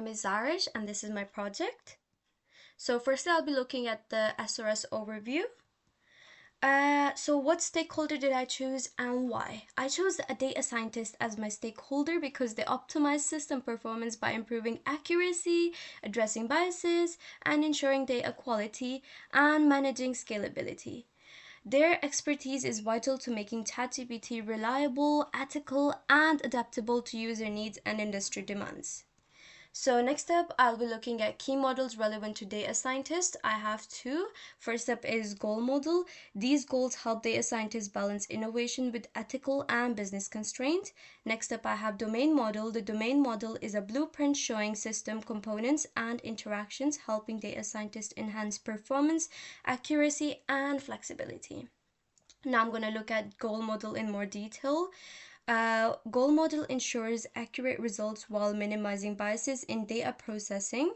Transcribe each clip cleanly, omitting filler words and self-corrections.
My name is Zarish and this is my project. So firstly, I'll be looking at the SRS overview. So what stakeholder did I choose and why? I chose a data scientist as my stakeholder because they optimize system performance by improving accuracy, addressing biases, and ensuring data quality and managing scalability. Their expertise is vital to making ChatGPT reliable, ethical, and adaptable to user needs and industry demands. So next up, I'll be looking at key models relevant to data scientists. I have two. First up is goal model. These goals help data scientists balance innovation with ethical and business constraints. Next up, I have domain model. The domain model is a blueprint showing system components and interactions, helping data scientists enhance performance, accuracy, and flexibility. Now I'm going to look at goal model in more detail. Goal model ensures accurate results while minimizing biases in data processing.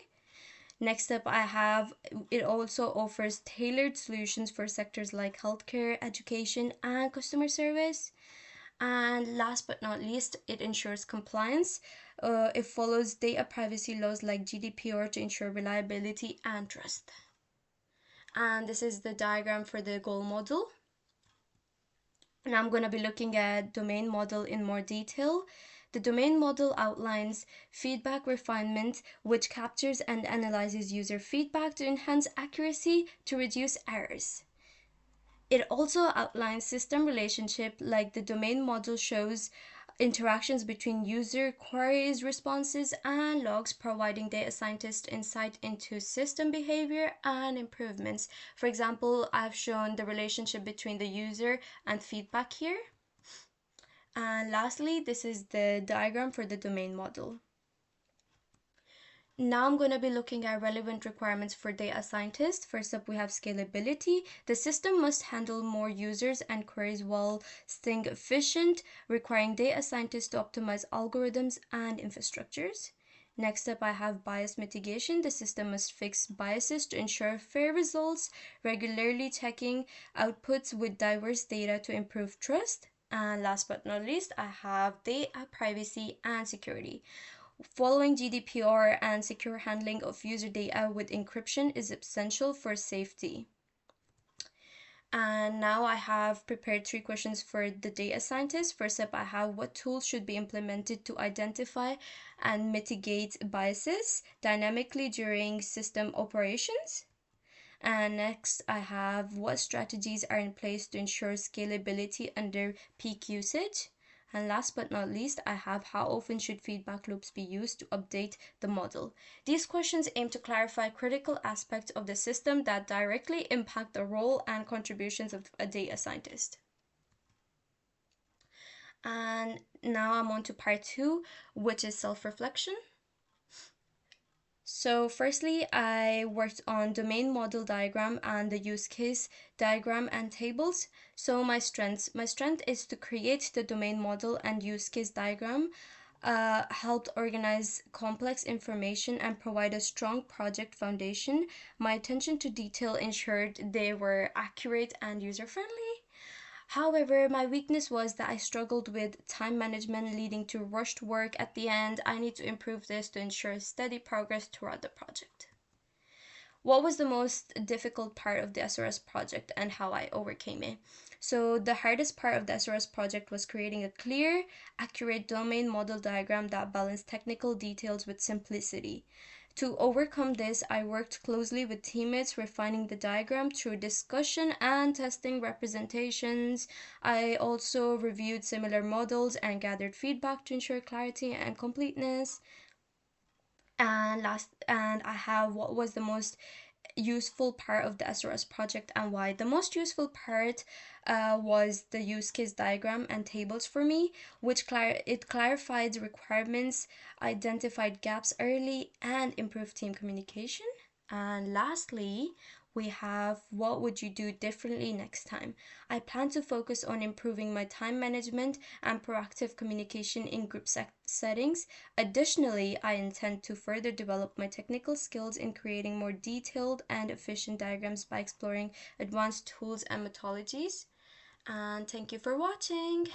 Next up, I have it also offers tailored solutions for sectors like healthcare, education, and customer service. And last but not least, it ensures compliance. It follows data privacy laws like GDPR to ensure reliability and trust. And this is the diagram for the goal model. And I'm going to be looking at domain model in more detail. The domain model outlines feedback refinement, which captures and analyzes user feedback to enhance accuracy to reduce errors. It also outlines system relationship, like the domain model shows interactions between user queries, responses, and logs, providing data scientists insight into system behavior and improvements. For example, I've shown the relationship between the user and feedback here. And lastly, this is the diagram for the domain model. Now I'm going to be looking at relevant requirements for data scientists. First up, we have scalability. The system must handle more users and queries while staying efficient, requiring data scientists to optimize algorithms and infrastructures. Next up, I have bias mitigation. The system must fix biases to ensure fair results, regularly checking outputs with diverse data to improve trust. And last but not least, I have data privacy and security. Following GDPR and secure handling of user data with encryption is essential for safety. And now I have prepared 3 questions for the data scientist. First up, I have what tools should be implemented to identify and mitigate biases dynamically during system operations. And next, I have what strategies are in place to ensure scalability under peak usage. And last but not least, I have how often should feedback loops be used to update the model. These questions aim to clarify critical aspects of the system that directly impact the role and contributions of a data scientist. And now I'm on to part 2, which is self-reflection. So firstly, I worked on domain model diagram and the use case diagram and tables. So my strength is to create the domain model and use case diagram, helped organize complex information and provide a strong project foundation. My attention to detail ensured they were accurate and user-friendly. However, my weakness was that I struggled with time management, leading to rushed work at the end. I need to improve this to ensure steady progress throughout the project. What was the most difficult part of the SRS project and how I overcame it? So the hardest part of the SRS project was creating a clear, accurate domain model diagram that balanced technical details with simplicity. To overcome this, I worked closely with teammates, refining the diagram through discussion and testing representations. I also reviewed similar models and gathered feedback to ensure clarity and completeness. And I have what was the most useful part of the SRS project and why. The most useful part was the use case diagram and tables for me, which it clarified requirements, identified gaps early, and improved team communication. And lastly, we have what would you do differently next time? I plan to focus on improving my time management and proactive communication in group settings. Additionally, I intend to further develop my technical skills in creating more detailed and efficient diagrams by exploring advanced tools and methodologies. And thank you for watching.